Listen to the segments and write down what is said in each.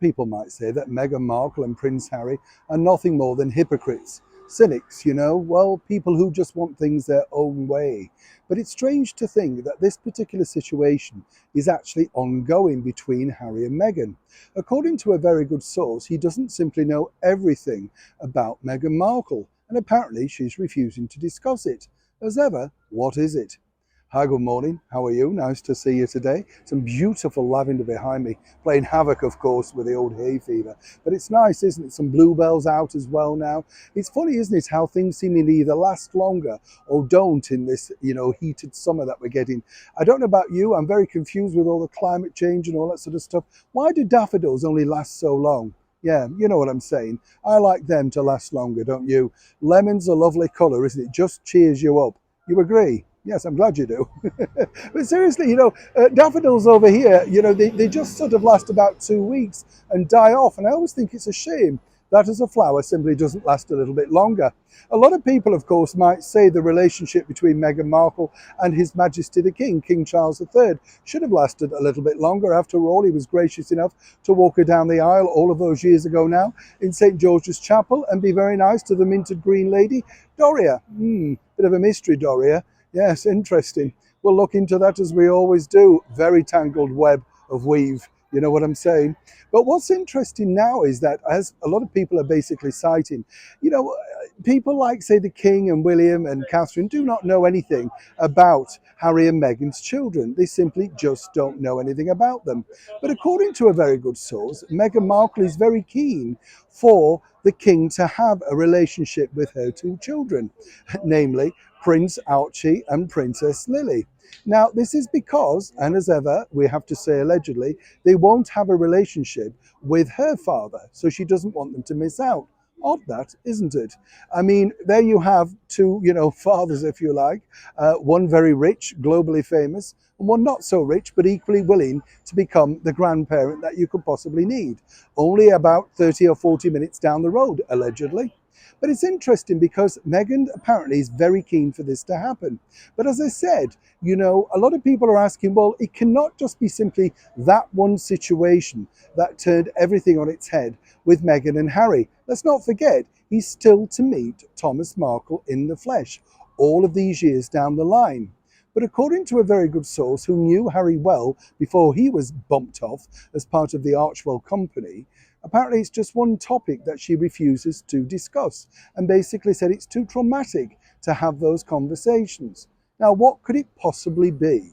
People might say that Meghan Markle and Prince Harry are nothing more than hypocrites, cynics, well, people who just want things their own way. But it's strange to think that this particular situation is actually ongoing between Harry and Meghan. According to a very good source, he doesn't simply know everything about Meghan Markle, and apparently she's refusing to discuss it. As ever, what is it? Hi, good morning. How are you? Nice to see you today. Some beautiful lavender behind me, playing havoc, of course, with the old hay fever. But it's nice, isn't it? Some bluebells out as well now. It's funny, isn't it, how things seemingly either last longer or don't in this, heated summer that we're getting. I don't know about you. I'm very confused with all the climate change and all that sort of stuff. Why do daffodils only last so long? Yeah, you know what I'm saying. I like them to last longer, don't you? Lemon's a lovely colour, isn't it? Just cheers you up. You agree? Yes, I'm glad you do. But seriously, daffodils over here, they just sort of last about 2 weeks and die off. And I always think it's a shame that as a flower simply doesn't last a little bit longer. A lot of people, of course, might say the relationship between Meghan Markle and His Majesty the King, King Charles III, should have lasted a little bit longer. After all, he was gracious enough to walk her down the aisle all of those years ago now in St. George's Chapel and be very nice to the minted green lady, Doria. Bit of a mystery, Doria. Yes, interesting. We'll look into that as we always do. Very tangled web of weave. You know what I'm saying? But what's interesting now is that, as a lot of people are basically citing, people like, say, the King and William and Catherine do not know anything about Harry and Meghan's children. They simply just don't know anything about them. But according to a very good source, Meghan Markle is very keen for the King to have a relationship with her two children, namely Prince Archie and Princess Lily. Now, this is because, and as ever, we have to say allegedly, they won't have a relationship with her father, so she doesn't want them to miss out. Odd that, isn't it? I mean, there you have two, fathers, if you like, one very rich, globally famous, and one not so rich, but equally willing to become the grandparent that you could possibly need. Only about 30 or 40 minutes down the road, allegedly. But it's interesting because Meghan apparently is very keen for this to happen. But as I said, a lot of people are asking, well, it cannot just be simply that one situation that turned everything on its head with Meghan and Harry. Let's not forget, he's still to meet Thomas Markle in the flesh all of these years down the line. But according to a very good source who knew Harry well before he was bumped off as part of the Archwell company, apparently it's just one topic that she refuses to discuss and basically said it's too traumatic to have those conversations. Now, what could it possibly be?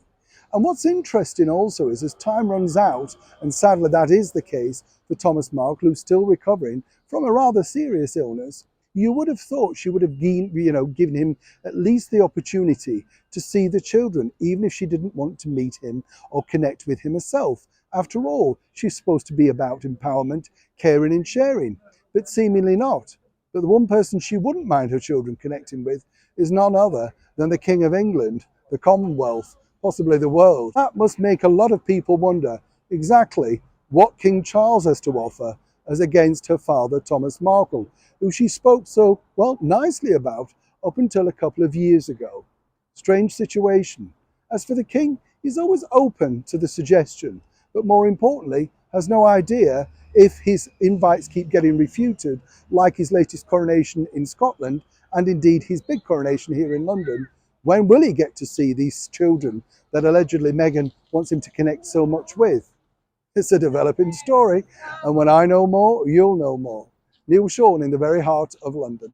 And what's interesting also is as time runs out, and sadly that is the case for Thomas Markle, who's still recovering from a rather serious illness, you would have thought she would have given him at least the opportunity to see the children, even if she didn't want to meet him or connect with him herself. After all, she's supposed to be about empowerment, caring and sharing, but seemingly not. But the one person she wouldn't mind her children connecting with is none other than the King of England, the Commonwealth, possibly the world. That must make a lot of people wonder exactly what King Charles has to offer as against her father, Thomas Markle, who she spoke so, well, nicely about up until a couple of years ago. Strange situation. As for the King, he's always open to the suggestion, but more importantly, has no idea if his invites keep getting refuted, like his latest coronation in Scotland, and indeed his big coronation here in London. When will he get to see these children that allegedly Meghan wants him to connect so much with? It's a developing story, and when I know more, you'll know more. Neil Sean in the very heart of London.